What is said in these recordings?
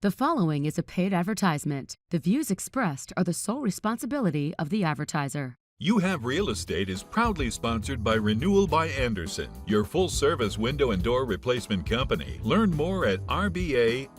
The following is a paid advertisement. The views expressed are the sole responsibility of the advertiser. You Have Real Estate is proudly sponsored by Renewal by Andersen, your full-service window and door replacement company. Learn more at rbafla.com.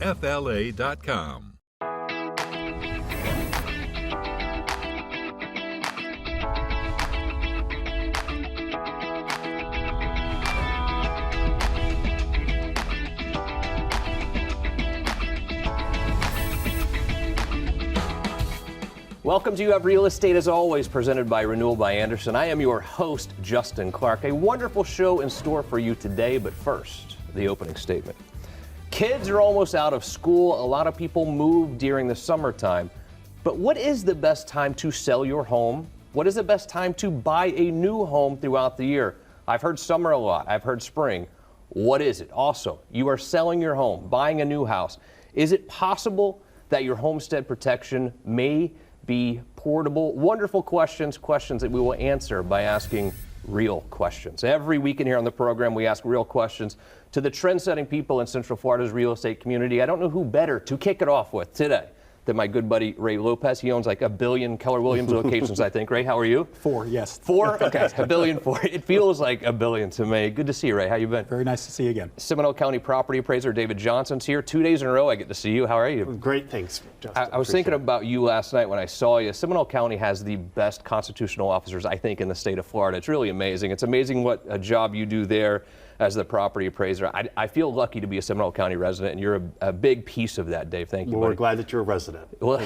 Welcome to You Have Real Estate, as always, presented by Renewal by Andersen. I am your host, Justin Clark. A wonderful show in store for you today, but first, the opening statement. Kids are almost out of school. A lot of people move during the summertime. But what is the best time to sell your home? What is the best time to buy a new home throughout the year? I've heard summer a lot. I've heard spring. What is it? Also, you are selling your home, buying a new house. Is it possible that your homestead protection may be portable? Wonderful questions that we will answer by asking real questions. Every weekend here on the program, we ask real questions to the trend-setting people in Central Florida's real estate community. I don't know who better to kick it off with today than my good buddy Ray Lopez. He owns like a billion Keller Williams locations, I think. Ray, how are you? 4, yes. 4? Okay, a billion, 4. It feels like a billion to me. Good to see you, Ray. How you been? Very nice to see you again. Seminole County Property Appraiser David Johnson's here. 2 days in a row I get to see you. How are you? Great, thanks, Justin. I was thinking about you last night when I saw you. Seminole County has the best constitutional officers, I think, in the state of Florida. It's really amazing. It's amazing what a job you do there as the property appraiser. I feel lucky to be a Seminole County resident, and you're a big piece of that, Dave. Thank you, Well, buddy. we're glad that you're a resident. Well,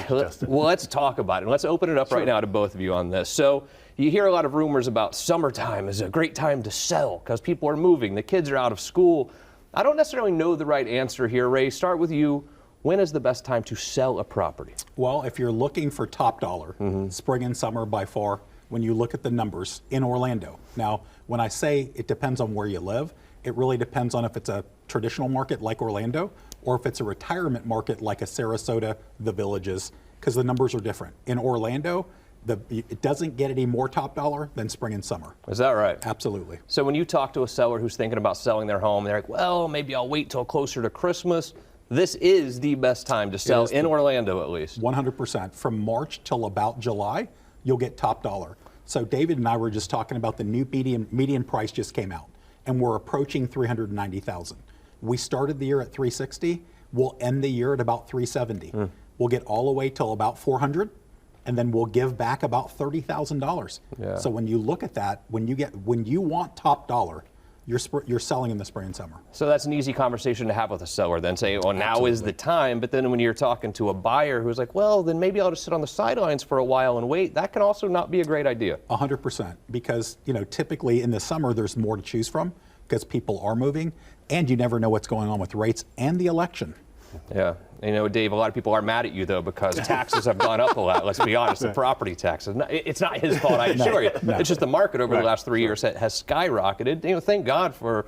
let's talk about it. And let's open it up right now to both of you on this. So you hear a lot of rumors about summertime is a great time to sell because people are moving. The kids are out of school. I don't necessarily know the right answer here. Ray, start with you. When is the best time to sell a property? Well, if you're looking for top dollar, spring and summer by far, when you look at the numbers in Orlando. Now, when I say it depends on where you live, it really depends on if it's a traditional market like Orlando or if it's a retirement market like a Sarasota, the Villages, because the numbers are different. In Orlando, it doesn't get any more top dollar than spring and summer. Is that right? Absolutely. So when you talk to a seller who's thinking about selling their home, they're like, well, maybe I'll wait till closer to Christmas. This is the best time to sell in Orlando, at least. 100%. From March till about July, you'll get top dollar. So David and I were just talking about the new median price just came out, and we're approaching 390,000. We started the year at 360. We'll end the year at about 370. We'll get all the way till about 400, and then we'll give back about $30,000. Yeah. So when you look at that, when you want top dollar, you're selling in the spring and summer. So that's an easy conversation to have with a seller, then say, well, now is the time. But then when you're talking to a buyer who's like, well, then maybe I'll just sit on the sidelines for a while and wait, that can also not be a great idea. 100%, because typically in the summer there's more to choose from because people are moving, and you never know what's going on with rates and the election. Yeah. Dave, a lot of people are mad at you, though, because taxes have gone up a lot. Let's be honest, the property taxes. It's not his fault, I assure you. No. It's just the market over the last 3 years has skyrocketed. Thank God for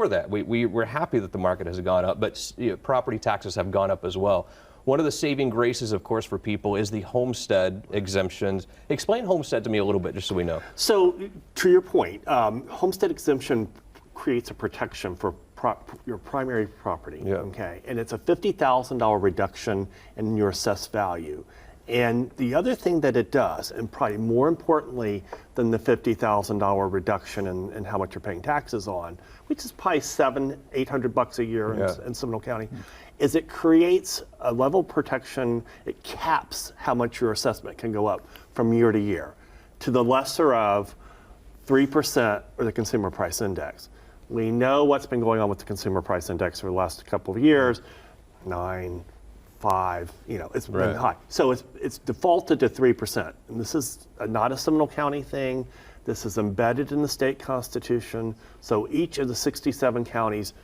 that. We're happy that the market has gone up, but property taxes have gone up as well. One of the saving graces, of course, for people is the homestead exemptions. Explain homestead to me a little bit, just so we know. So, to your point, homestead exemption creates a protection for your primary property, okay? And it's a $50,000 reduction in your assessed value. And the other thing that it does, and probably more importantly than the $50,000 reduction in how much you're paying taxes on, which is probably $700-800 a year in Seminole County, is it creates a level of protection. It caps how much your assessment can go up from year to year to the lesser of 3% or the consumer price index. We know what's been going on with the consumer price index for the last couple of years, 9, 5, it's been high. So it's defaulted to 3%. And this is not a Seminole County thing. This is embedded in the state constitution. So each of the 67 counties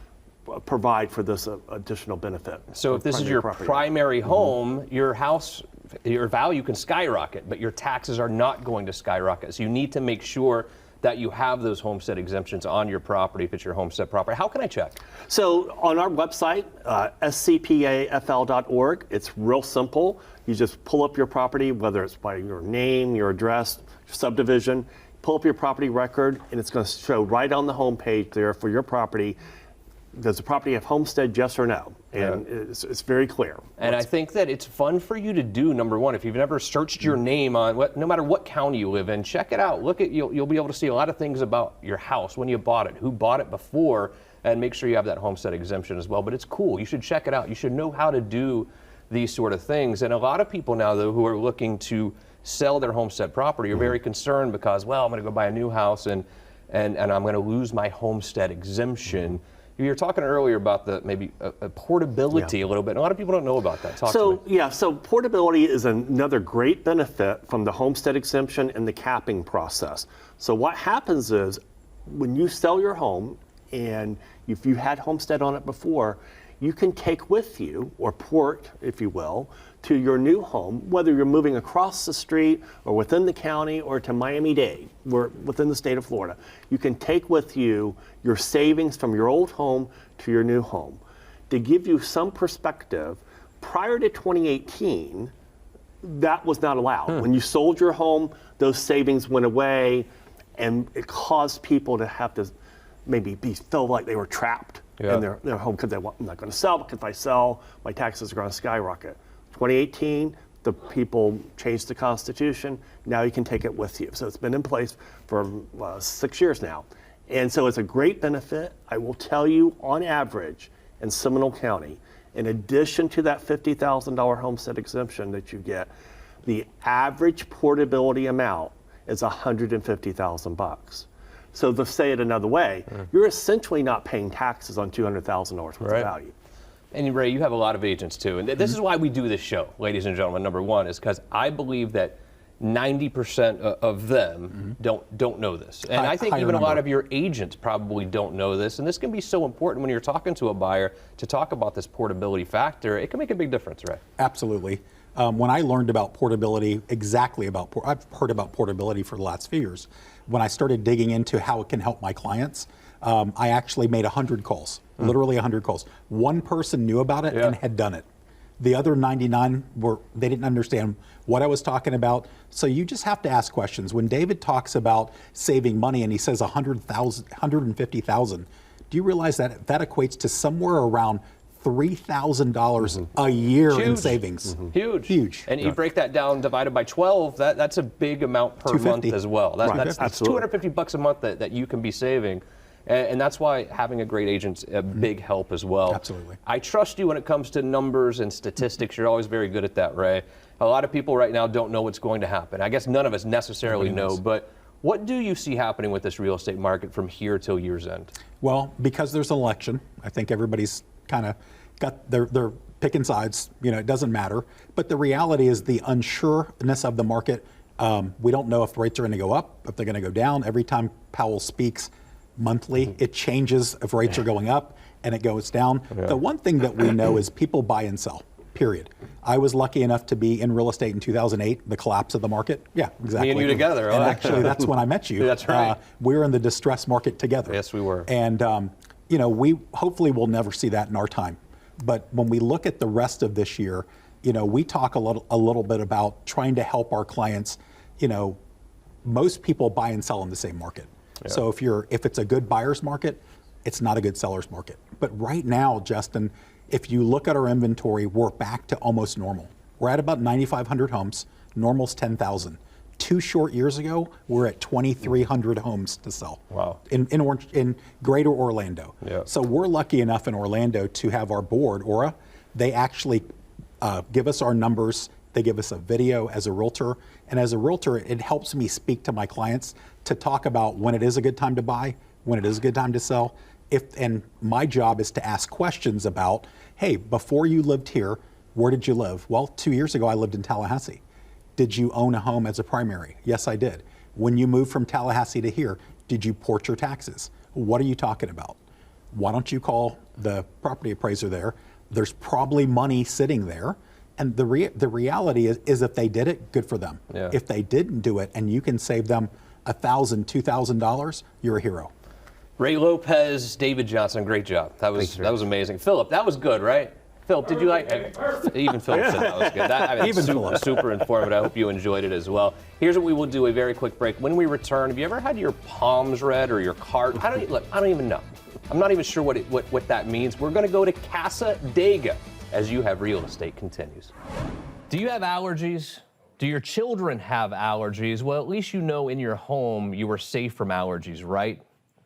provide for this additional benefit. So if this is your primary home, your house, your value can skyrocket, but your taxes are not going to skyrocket. So you need to make sure that you have those homestead exemptions on your property if it's your homestead property. How can I check? So on our website, scpafl.org, it's real simple. You just pull up your property, whether it's by your name, your address, your subdivision, pull up your property record, and it's going to show right on the home page there for your property. Does the property have homestead, yes or no? And it's very clear. And I think that it's fun for you to do, number one, if you've never searched your name on, no matter what county you live in, check it out. Look at, you'll be able to see a lot of things about your house, when you bought it, who bought it before, and make sure you have that homestead exemption as well. But it's cool. You should check it out. You should know how to do these sort of things. And a lot of people now, though, who are looking to sell their homestead property are very concerned because, well, I'm going to go buy a new house and I'm going to lose my homestead exemption. You were talking earlier about the maybe portability a little bit. A lot of people don't know about that. Talk to me. So portability is another great benefit from the homestead exemption and the capping process. So what happens is when you sell your home, and if you had homestead on it before, you can take with you, or port, if you will, to your new home, whether you're moving across the street or within the county or to Miami-Dade, within the state of Florida. You can take with you your savings from your old home to your new home. To give you some perspective, prior to 2018, that was not allowed. When you sold your home, those savings went away, and it caused people to have to maybe feel like they were trapped in their home because I'm not going to sell, because if I sell, my taxes are going to skyrocket. 2018, the people changed the Constitution. Now you can take it with you. So it's been in place for 6 years now. And so it's a great benefit. I will tell you, on average, in Seminole County, in addition to that $50,000 homestead exemption that you get, the average portability amount is $150,000. So to say it another way, you're essentially not paying taxes on $200,000 worth of value. And Ray, you have a lot of agents too. And this is why we do this show, ladies and gentlemen. Number one is because I believe that 90% of them don't know this. And I think even a lot of your agents probably don't know this. And this can be so important when you're talking to a buyer to talk about this portability factor. It can make a big difference, Ray. Absolutely. When I learned about portability, I've heard about portability for the last few years. When I started digging into how it can help my clients, I actually made 100 calls, literally 100 calls. One person knew about it and had done it. The other 99 they didn't understand what I was talking about. So you just have to ask questions. When David talks about saving money and he says 150,000, do you realize that that equates to somewhere around $3,000 a year in savings? Huge. And you break that down, divided by 12, that's a big amount per month as well. That's $250 a month that you can be saving. And that's why having a great agent's a big help as well. Absolutely. I trust you when it comes to numbers and statistics. You're always very good at that, Ray. A lot of people right now don't know what's going to happen. I guess none of us necessarily know, but what do you see happening with this real estate market from here till year's end? Well, because there's an election, I think everybody's kind of got they're picking sides. You know, it doesn't matter. But the reality is the unsureness of the market. We don't know if rates are going to go up, if they're going to go down. Every time Powell speaks monthly, it changes if rates are going up and it goes down. The one thing that we know is people buy and sell, period. I was lucky enough to be in real estate in 2008, the collapse of the market. Yeah, exactly. Me and you together. And actually, that's when I met you. That's right. We were in the distressed market together. Yes, we were. And, you know, we hopefully will never see that in our time. But when we look at the rest of this year, you know, we talk a little bit about trying to help our clients. You know, most people buy and sell in the same market. So if it's a good buyer's market, it's not a good seller's market. But right now, Justin, if you look at our inventory, we're back to almost normal. We're at about 9,500 homes. Normal's 10,000. 2 short years ago, we're at 2,300 homes to sell. Wow. In Greater Orlando. So we're lucky enough in Orlando to have our board, Aura. They actually give us our numbers. They give us a video as a realtor. And as a realtor, it helps me speak to my clients to talk about when it is a good time to buy, when it is a good time to sell. And my job is to ask questions about, hey, before you lived here, where did you live? Well, 2 years ago, I lived in Tallahassee. Did you own a home as a primary? Yes, I did. When you moved from Tallahassee to here, did you port your taxes? What are you talking about? Why don't you call the property appraiser there? There's probably money sitting there. And the reality is if they did it, good for them. If they didn't do it and you can save them $1,000, $2,000, you're a hero. Ray Lopez, David Johnson, great job. That was amazing. Philip, that was good, right? Philip, did you like it? Even Philip said that was good. Even super informative. I hope you enjoyed it as well. Here's what we will do, a very quick break. When we return, have you ever had your palms read or your card? I don't even know. I'm not even sure what that means. We're going to go to Casadega as You Have Real Estate continues. Do you have allergies? Do your children have allergies? Well, at least you know in your home you are safe from allergies, right?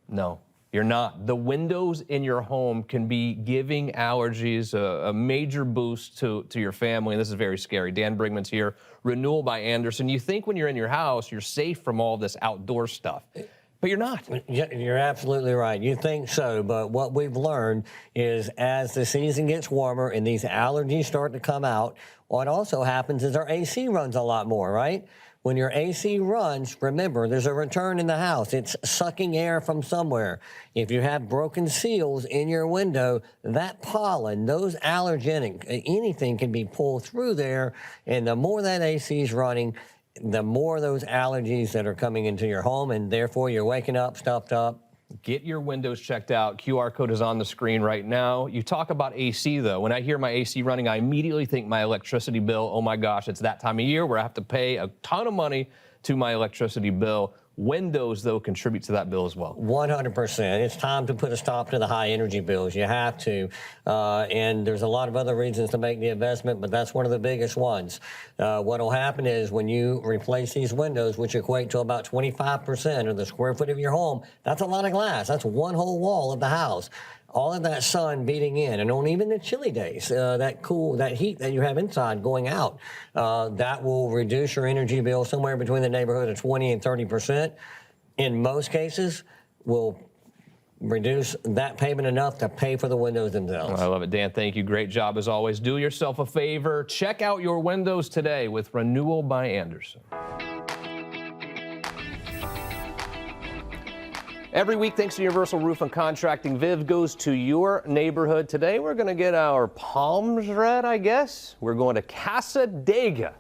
No, you're not. The windows in your home can be giving allergies a major boost to your family, and this is very scary. Dan Brigman's here, Renewal by Anderson. You think when you're in your house, you're safe from all this outdoor stuff. But you're not. You're absolutely right. You think so, but what we've learned is as the season gets warmer and these allergies start to come out, what also happens is our AC runs a lot more, right? When your AC runs, remember, there's a return in the house. It's sucking air from somewhere. If you have broken seals in your window, that pollen, those allergenic, anything can be pulled through there, and the more that AC is running, the more those allergies that are coming into your home, and therefore you're waking up stuffed up. Get your windows checked out. QR code is on the screen right now. You talk about AC, though. When I hear my AC running, I immediately think my electricity bill. Oh, my gosh, it's that time of year where I have to pay a ton of money to my electricity bill. Windows, though, contribute to that bill as well. 100%. It's time to put a stop to the high energy bills. You have to. And there's a lot of other reasons to make the investment, but that's one of the biggest ones. What will happen is when you replace these windows, which equate to about 25% of the square foot of your home, that's a lot of glass. That's one whole wall of the house. All of that sun beating in, and on even the chilly days, that heat that you have inside going out, that will reduce your energy bill somewhere between the neighborhood of 20 and 30%. In most cases, will reduce that payment enough to pay for the windows themselves. I love it, Dan. Thank you. Great job as always. Do yourself a favor. Check out your windows today with Renewal by Anderson. Every week, thanks to Universal Roof and Contracting, Viv goes to your neighborhood. Today, we're going to get our palms read, I guess. We're going to Casadega.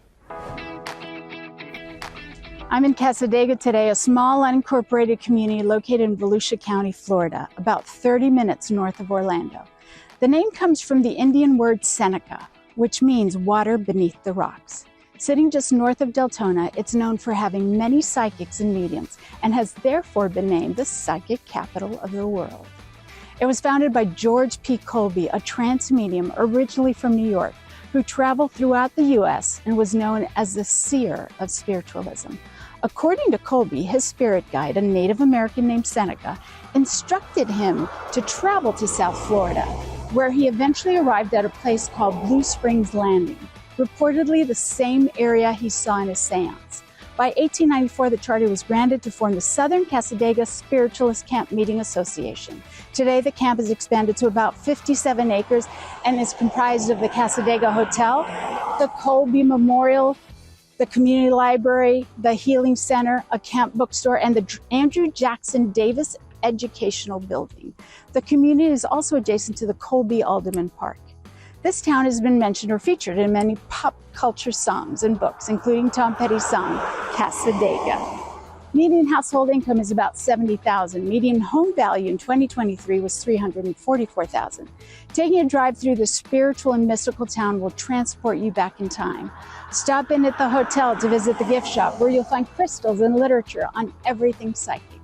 I'm in Casadega today, a small unincorporated community located in Elisha County, Florida, about 30 minutes north of Orlando. The name comes from the Indian word Seneca, which means water beneath the rocks. Sitting just north of Deltona, it's known for having many psychics and mediums and has therefore been named the psychic capital of the world. It was founded by George P. Colby, a trance medium originally from New York, who traveled throughout the U.S. and was known as the seer of spiritualism. According to Colby, his spirit guide, a Native American named Seneca, instructed him to travel to South Florida, where he eventually arrived at a place called Blue Springs Landing, reportedly the same area he saw in a seance. By 1894, the charter was granted to form the Southern Casadega Spiritualist Camp Meeting Association. Today, the camp has expanded to about 57 acres and is comprised of the Casadega Hotel, the Colby Memorial, the Community Library, the Healing Center, a camp bookstore, and the Andrew Jackson Davis Educational Building. The community is also adjacent to the Colby Alderman Park. This town has been mentioned or featured in many pop culture songs and books, including Tom Petty's song, Casadega. Median household income is about $70,000. Median home value in 2023 was $344,000. Taking a drive through the spiritual and mystical town will transport you back in time. Stop in at the hotel to visit the gift shop, where you'll find crystals and literature on everything psychic.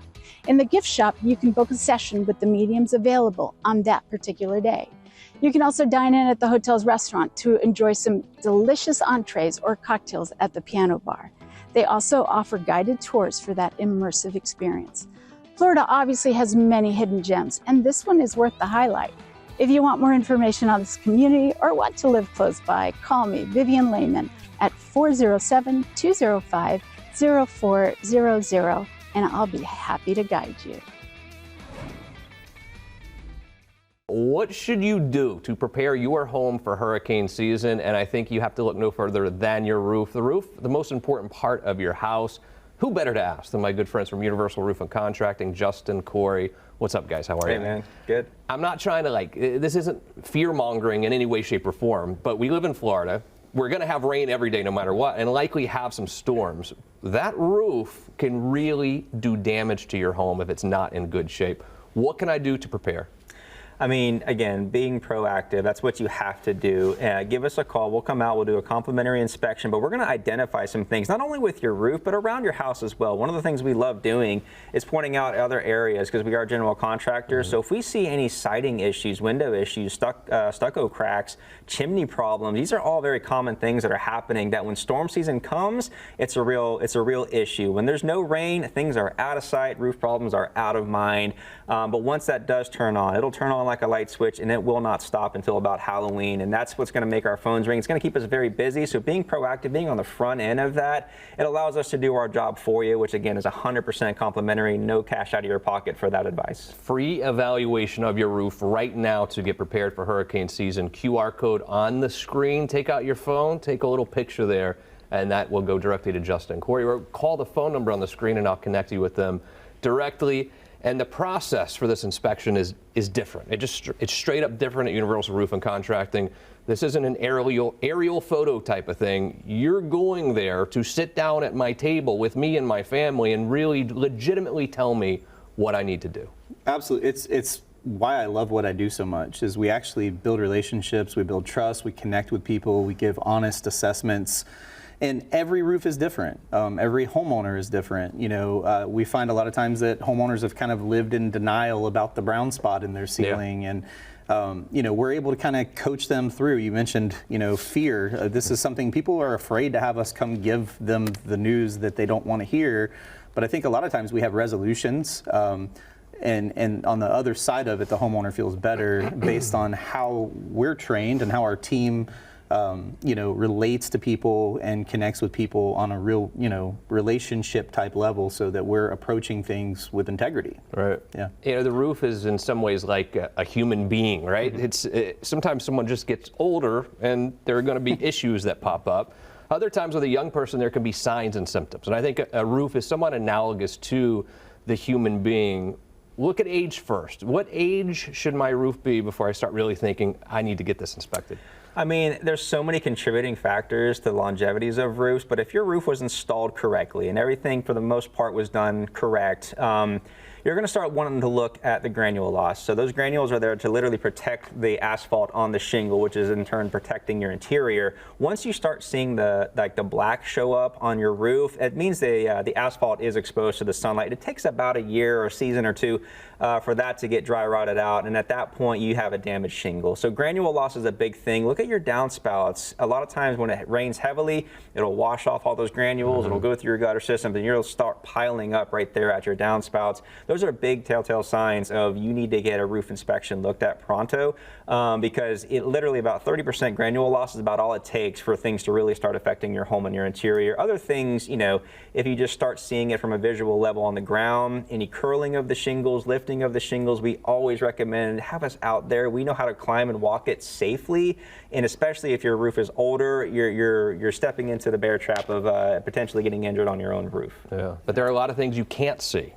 In the gift shop, you can book a session with the mediums available on that particular day. You can also dine in at the hotel's restaurant to enjoy some delicious entrees or cocktails at the piano bar. They also offer guided tours for that immersive experience. Florida obviously has many hidden gems, and this one is worth the highlight. If you want more information on this community or want to live close by, call me, Vivian Lehman, at 407-205-0400, and I'll be happy to guide you. What should you do to prepare your home for hurricane season? And I think you have to look no further than your roof. The roof, the most important part of your house. Who better to ask than my good friends from Universal Roof and Contracting, Justin, Cory. What's up, guys? How are you? Hey, man. Good. I'm not trying to this isn't fear-mongering in any way, shape, or form, but we live in Florida. We're going to have rain every day no matter what, and likely have some storms. That roof can really do damage to your home if it's not in good shape. What can I do to prepare? I mean, again, being proactive, that's what you have to do. Give us a call. We'll come out. We'll do a complimentary inspection, but we're going to identify some things, not only with your roof, but around your house as well. One of the things we love doing is pointing out other areas because we are general contractors. So if we see any siding issues, window issues, stucco cracks, chimney problems, these are all very common things that are happening that when storm season comes, it's a real issue. When there's no rain, things are out of sight, roof problems are out of mind. But once that does turn on, it'll turn on like a light switch, and it will not stop until about Halloween, and that's what's going to make our phones ring. It's going to keep us very busy, so being proactive, being on the front end of that, it allows us to do our job for you, which again is 100% complimentary, no cash out of your pocket for that advice. Free evaluation of your roof right now to get prepared for hurricane season. QR code on the screen. Take out your phone, take a little picture there, and that will go directly to Justin Cory, or call the phone number on the screen and I'll connect you with them directly. And the process for this inspection is different. It's straight up different at Universal Roofing Contracting. This isn't an aerial photo type of thing. You're going there to sit down at my table with me and my family and really legitimately tell me what I need to do. Absolutely. It's why I love what I do so much is we actually build relationships, we build trust, we connect with people, we give honest assessments. And every roof is different. Every homeowner is different. You know, we find a lot of times that homeowners have kind of lived in denial about the brown spot in their ceiling, and you know, we're able to kind of coach them through. You mentioned, you know, fear. This is something people are afraid to have us come give them the news that they don't want to hear. But I think a lot of times we have resolutions. And on the other side of it, the homeowner feels better based on how we're trained and how our team you know, relates to people and connects with people on a real, you know, relationship type level, so that we're approaching things with integrity. Right. Yeah. You know, the roof is in some ways like a human being, right? Sometimes someone just gets older and there are going to be issues that pop up. Other times with a young person, there can be signs and symptoms. And I think a roof is somewhat analogous to the human being. Look at age first. What age should my roof be before I start really thinking I need to get this inspected? I mean, there's so many contributing factors to the longevities of roofs, but if your roof was installed correctly and everything for the most part was done correct, you're going to start wanting to look at the granule loss. So those granules are there to literally protect the asphalt on the shingle, which is in turn protecting your interior. Once you start seeing the black show up on your roof, it means the asphalt is exposed to the sunlight. It takes about a year or a season or two for that to get dry rotted out, and at that point you have a damaged shingle. So granule loss is a big thing. Look at your downspouts. A lot of times when it rains heavily, it'll wash off all those granules, it'll go through your gutter system, and you'll start piling up right there at your downspouts. Those are big telltale signs of you need to get a roof inspection looked at pronto, because it literally about 30% granule loss is about all it takes for things to really start affecting your home and your interior. Other things, you know, if you just start seeing it from a visual level on the ground, any curling of the shingles, lifting of the shingles, we always recommend have us out there. We know how to climb and walk it safely, and especially if your roof is older, you're stepping into the bear trap of potentially getting injured on your own roof. Yeah, but there are a lot of things you can't see.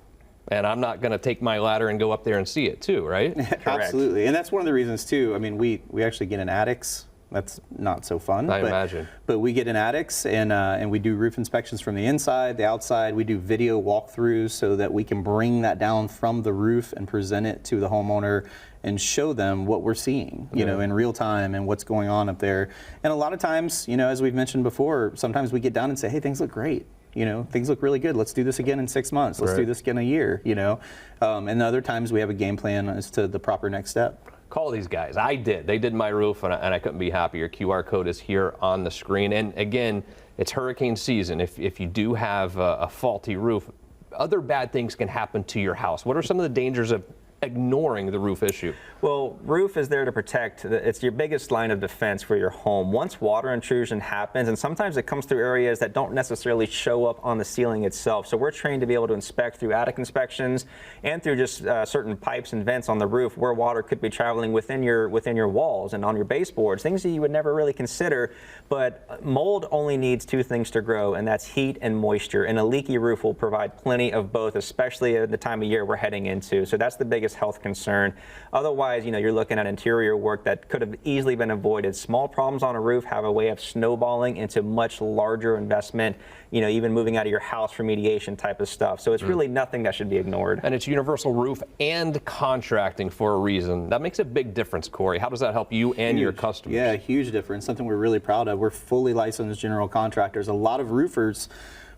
And I'm not going to take my ladder and go up there and see it too, right? Absolutely, and that's one of the reasons too. I mean, we actually get in attics. That's not so fun. I imagine. But we get in attics and we do roof inspections from the inside, the outside. We do video walkthroughs so that we can bring that down from the roof and present it to the homeowner and show them what we're seeing, you know, in real time and what's going on up there. And a lot of times, you know, as we've mentioned before, sometimes we get down and say, hey, things look great. You know, things look really good. Let's do this again in 6 months. Let's do this again in a year, you know. And other times we have a game plan as to the proper next step. Call these guys. I did. They did my roof, and I couldn't be happier. QR code is here on the screen. And again, it's hurricane season. If you do have a faulty roof, other bad things can happen to your house. What are some of the dangers of ignoring the roof issue? Well, roof is there to protect. It's your biggest line of defense for your home. Once water intrusion happens, and sometimes it comes through areas that don't necessarily show up on the ceiling itself. So we're trained to be able to inspect through attic inspections and through just certain pipes and vents on the roof where water could be traveling within your walls and on your baseboards, things that you would never really consider. But mold only needs two things to grow, and that's heat and moisture. And a leaky roof will provide plenty of both, especially at the time of year we're heading into. So that's the biggest biggest health concern. Otherwise, you're looking at interior work that could have easily been avoided. Small problems on a roof have a way of snowballing into much larger investment, even moving out of your house remediation type of stuff. So it's really nothing that should be ignored. And it's universal roof and contracting for a reason. That makes a big difference, Corey. How does that help you and your customers? Yeah, huge difference. Something we're really proud of. We're fully licensed general contractors. A lot of roofers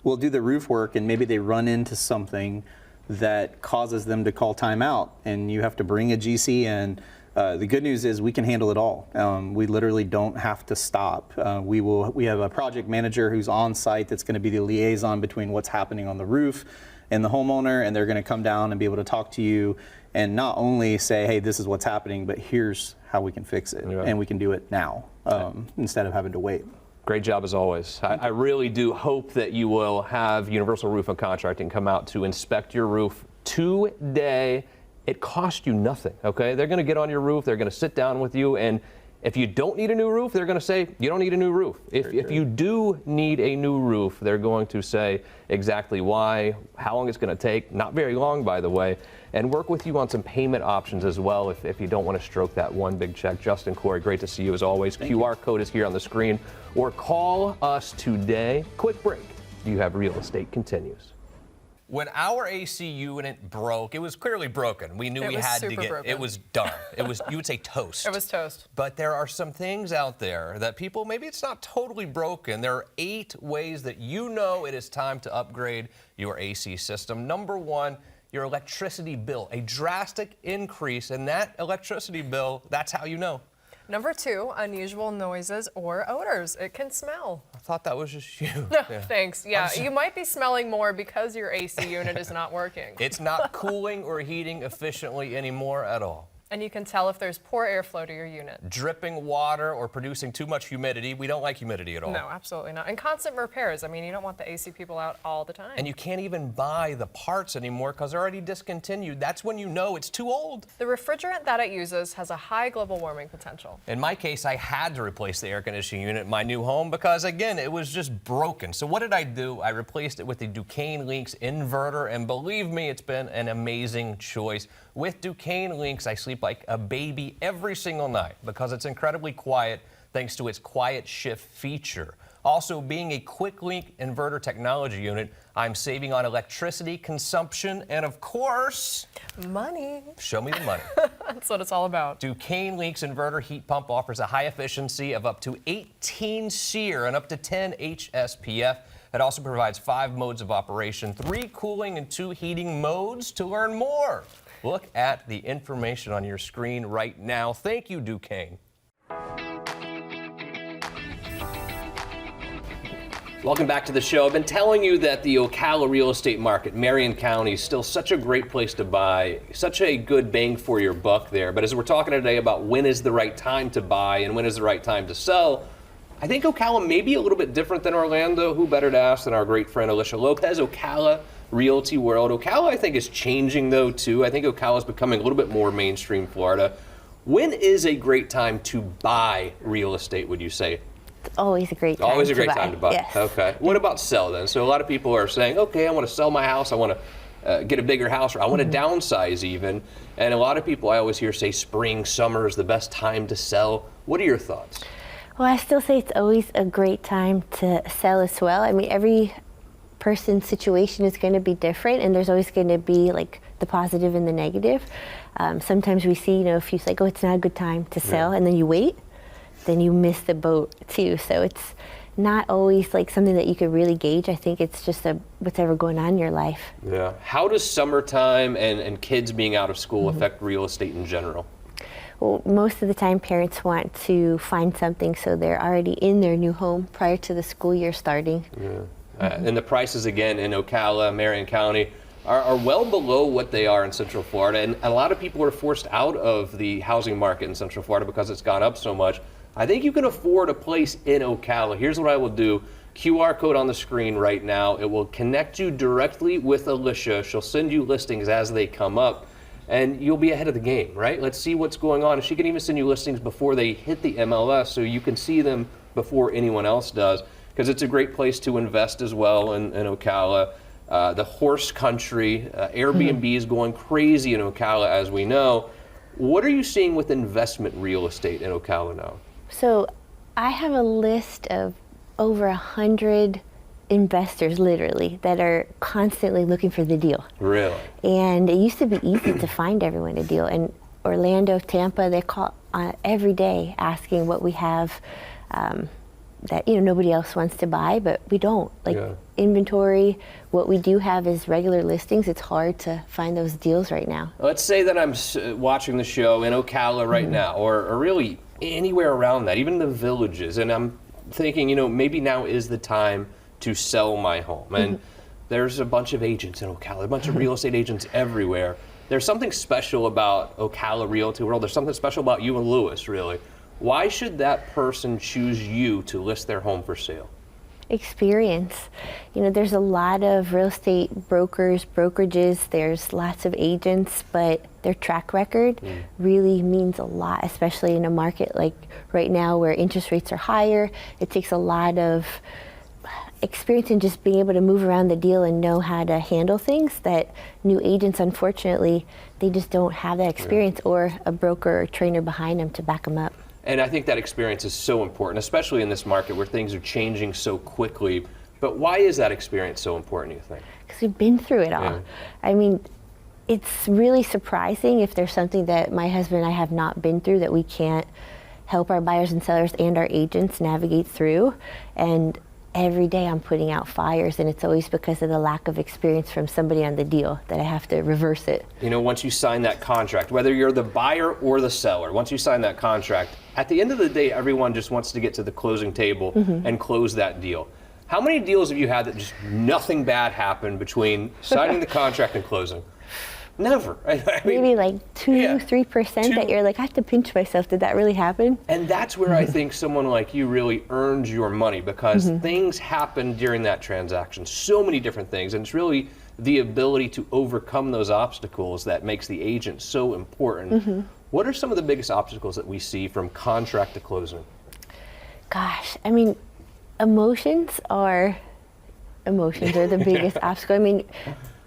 will do the roof work and maybe they run into something that causes them to call timeout, and you have to bring a GC in. The good news is we can handle it all. We literally don't have to stop. We have a project manager who's on site that's going to be the liaison between what's happening on the roof and the homeowner, and they're going to come down and be able to talk to you and not only say, hey, this is what's happening, but here's how we can fix it, and we can do it now instead of having to wait. Great job as always. I really do hope that you will have Universal Roof and Contracting come out to inspect your roof today. It costs you nothing, okay? They're going to get on your roof, they're going to sit down with you, and if you don't need a new roof, they're going to say you don't need a new roof. If you do need a new roof, they're going to say exactly why, how long it's going to take, not very long by the way, and work with you on some payment options as well if you don't want to stroke that one big check. Justin, Corey, great to see you as always. QR code is here on the screen, or call us today. Quick break. Do You Have Real Estate continues. When our AC unit broke, it was clearly broken. We knew we had to get it. Was done. It was, you would say, toast. It was toast. But there are some things out there that people, maybe it's not totally broken. There are 8 ways that it is time to upgrade your AC system. Number 1, your electricity bill. A drastic increase in that electricity bill, that's how you know. Number 2, unusual noises or odors. It can smell. I thought that was just you. No, thanks. Yeah, you might be smelling more because your AC unit is not working. It's not cooling or heating efficiently anymore at all. And you can tell if there's poor airflow to your unit. Dripping water or producing too much humidity. We don't like humidity at all. No, absolutely not. And constant repairs. I mean, you don't want the AC people out all the time. And you can't even buy the parts anymore because they're already discontinued. That's when you know it's too old. The refrigerant that it uses has a high global warming potential. In my case, I had to replace the air conditioning unit in my new home because, again, it was just broken. So what did I do? I replaced it with the Duquesne Lynx inverter, and believe me, it's been an amazing choice. With Duquesne Lynx, I sleep like a baby every single night because it's incredibly quiet thanks to its quiet shift feature. Also, being a quick link inverter technology unit, I'm saving on electricity consumption and, of course, money. Show me the money. That's what it's all about. Duquesne Lynx inverter heat pump offers a high efficiency of up to 18 SEER and up to 10 HSPF. It also provides 5 modes of operation, 3 cooling and 2 heating modes. To learn more, look at the information on your screen right now. Thank you, Duquesne. Welcome back to the show. I've been telling you that the Ocala real estate market, Marion County, is still such a great place to buy, such a good bang for your buck there. But as we're talking today about when is the right time to buy and when is the right time to sell, I think Ocala may be a little bit different than Orlando. Who better to ask than our great friend Elisha Lopez, Ocala Realty World. Ocala, I think, is changing, though, too. I think Ocala is becoming a little bit more mainstream Florida. When is a great time to buy real estate, would you say? It's always a great time. Always a great time to buy. Yes. Okay. What about sell then? So a lot of people are saying, okay, I want to sell my house. I want to get a bigger house, or I want to downsize even. And a lot of people I always hear say spring, summer is the best time to sell. What are your thoughts? Well, I still say it's always a great time to sell as well. I mean, every person's situation is going to be different, and there's always going to be like the positive and the negative. Sometimes we see, if you say, oh, it's not a good time to sell, and then you wait, then you miss the boat too. So it's not always like something that you could really gauge. I think it's just whatever going on in your life. Yeah. How does summertime and kids being out of school affect real estate in general? Well, most of the time parents want to find something so they're already in their new home prior to the school year starting. Yeah. And the prices, again, in Ocala, Marion County, are well below what they are in Central Florida. And a lot of people are forced out of the housing market in Central Florida because it's gone up so much. I think you can afford a place in Ocala. Here's what I will do. QR code on the screen right now. It will connect you directly with Elisha. She'll send you listings as they come up, and you'll be ahead of the game, right? Let's see what's going on. And she can even send you listings before they hit the MLS, so you can see them before anyone else does, because it's a great place to invest as well in Ocala. the horse country. Airbnb is going crazy in Ocala, as we know. What are you seeing with investment real estate in Ocala now? So I have a list of over 100 investors, literally, that are constantly looking for the deal. Really? And it used to be easy to find everyone a deal. In Orlando, Tampa, they call every day asking what we have that nobody else wants to buy, but we don't. Inventory, what we do have is regular listings. It's hard to find those deals right now. Let's say that I'm watching the show in Ocala right now, or really anywhere around that, even the villages, and I'm thinking, maybe now is the time to sell my home. And there's a bunch of agents in Ocala, a bunch of real estate agents everywhere. There's something special about Ocala Realty World. There's something special about you and Lewis, really. Why should that person choose you to list their home for sale? Experience. There's a lot of real estate brokers, brokerages, there's lots of agents, but their track record really means a lot, especially in a market like right now where interest rates are higher. It takes a lot of experience in just being able to move around the deal and know how to handle things that new agents, unfortunately, they just don't have that experience or a broker or trainer behind them to back them up. And I think that experience is so important, especially in this market where things are changing so quickly. But why is that experience so important, you think? Because we've been through it all. Yeah. I mean, it's really surprising if there's something that my husband and I have not been through that we can't help our buyers and sellers and our agents navigate through. And every day I'm putting out fires, and it's always because of the lack of experience from somebody on the deal that I have to reverse it. Once you sign that contract, whether you're the buyer or the seller, once you sign that contract, at the end of the day, everyone just wants to get to the closing table and close that deal. How many deals have you had that just nothing bad happened between signing the contract and closing? Never. Maybe like 2-3% that you're like, I have to pinch myself. Did that really happen? And that's where I think someone like you really earns your money, because things happen during that transaction, so many different things, and it's really the ability to overcome those obstacles that makes the agent so important. What are some of the biggest obstacles that we see from contract to closing? Gosh, I mean, emotions are the biggest obstacle. I mean,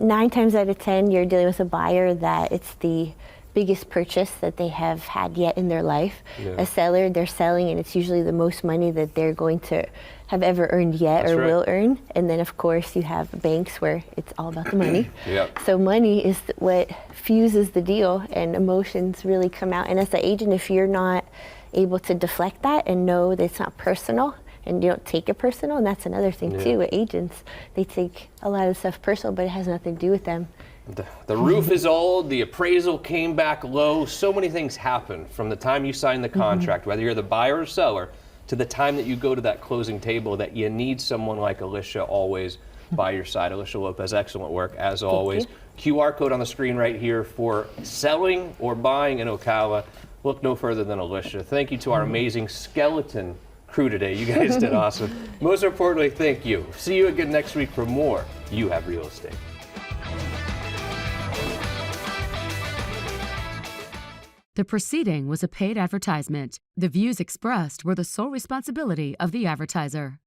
9 times out of 10, you're dealing with a buyer that it's the biggest purchase that they have had yet in their life. A seller, they're selling, and it's usually the most money that they're going to have ever earned yet will earn. And then, of course, you have banks where it's all about the money. So money is what fuses the deal, and emotions really come out. And as an agent, if you're not able to deflect that and know that it's not personal, and you don't take it personal, and that's another thing too with agents. They take a lot of stuff personal, but it has nothing to do with them. The roof is old, the appraisal came back low, so many things happen from the time you sign the contract, whether you're the buyer or seller, to the time that you go to that closing table, that you need someone like Elisha always by your side. Elisha Lopez, excellent work as always. QR code on the screen right here for selling or buying in Ocala. Look no further than Elisha. Thank you to our amazing skeleton crew today. You guys did awesome. Most importantly, thank you. See you again next week for more You Have Real Estate. The proceeding was a paid advertisement. The views expressed were the sole responsibility of the advertiser.